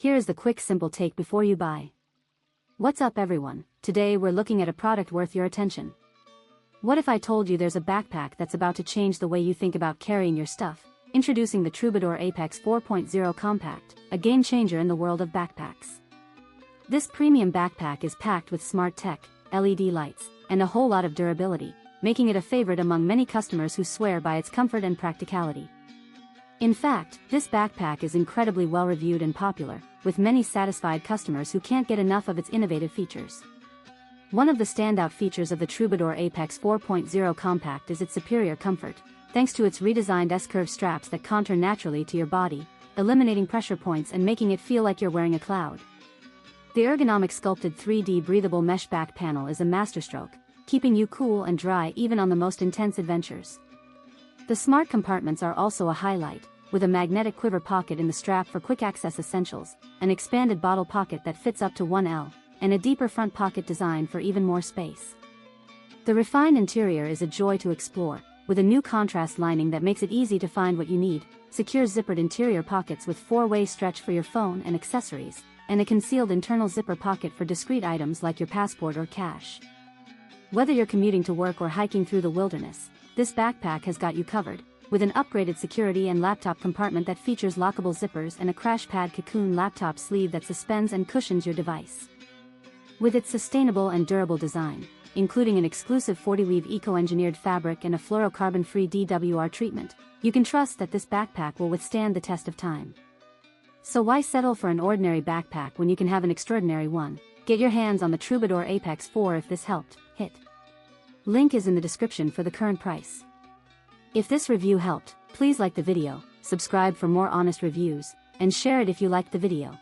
Here is the quick simple take before you buy. What's up everyone, today we're looking at a product worth your attention. What if I told you there's a backpack that's about to change the way you think about carrying your stuff? Introducing the Troubadour Apex 4.0 Compact, a game changer in the world of backpacks. This premium backpack is packed with smart tech, LED lights, and a whole lot of durability, making it a favorite among many customers who swear by its comfort and practicality. In fact, this backpack is incredibly well reviewed and popular, with many satisfied customers who can't get enough of its innovative features. One of the standout features of the Troubadour Apex 4.0 Compact is its superior comfort, thanks to its redesigned S-curve straps that contour naturally to your body, eliminating pressure points and making it feel like you're wearing a cloud. The ergonomic sculpted 3D breathable mesh back panel is a masterstroke, keeping you cool and dry even on the most intense adventures. The smart compartments are also a highlight, with a magnetic quiver pocket in the strap for quick access essentials, an expanded bottle pocket that fits up to 1L, and a deeper front pocket design for even more space. The refined interior is a joy to explore, with a new contrast lining that makes it easy to find what you need, secure zippered interior pockets with 4-way stretch for your phone and accessories, and a concealed internal zipper pocket for discreet items like your passport or cash. Whether you're commuting to work or hiking through the wilderness, this backpack has got you covered, with an upgraded security and laptop compartment that features lockable zippers and a crash pad cocoon laptop sleeve that suspends and cushions your device. With its sustainable and durable design, including an exclusive 40-weave eco-engineered fabric and a fluorocarbon-free DWR treatment, you can trust that this backpack will withstand the test of time. So why settle for an ordinary backpack when you can have an extraordinary one? Get your hands on the Troubadour Apex 4 if this helped. Hit link is in the description for the current price. If this review helped, please like the video, subscribe for more honest reviews, and share it if you liked the video.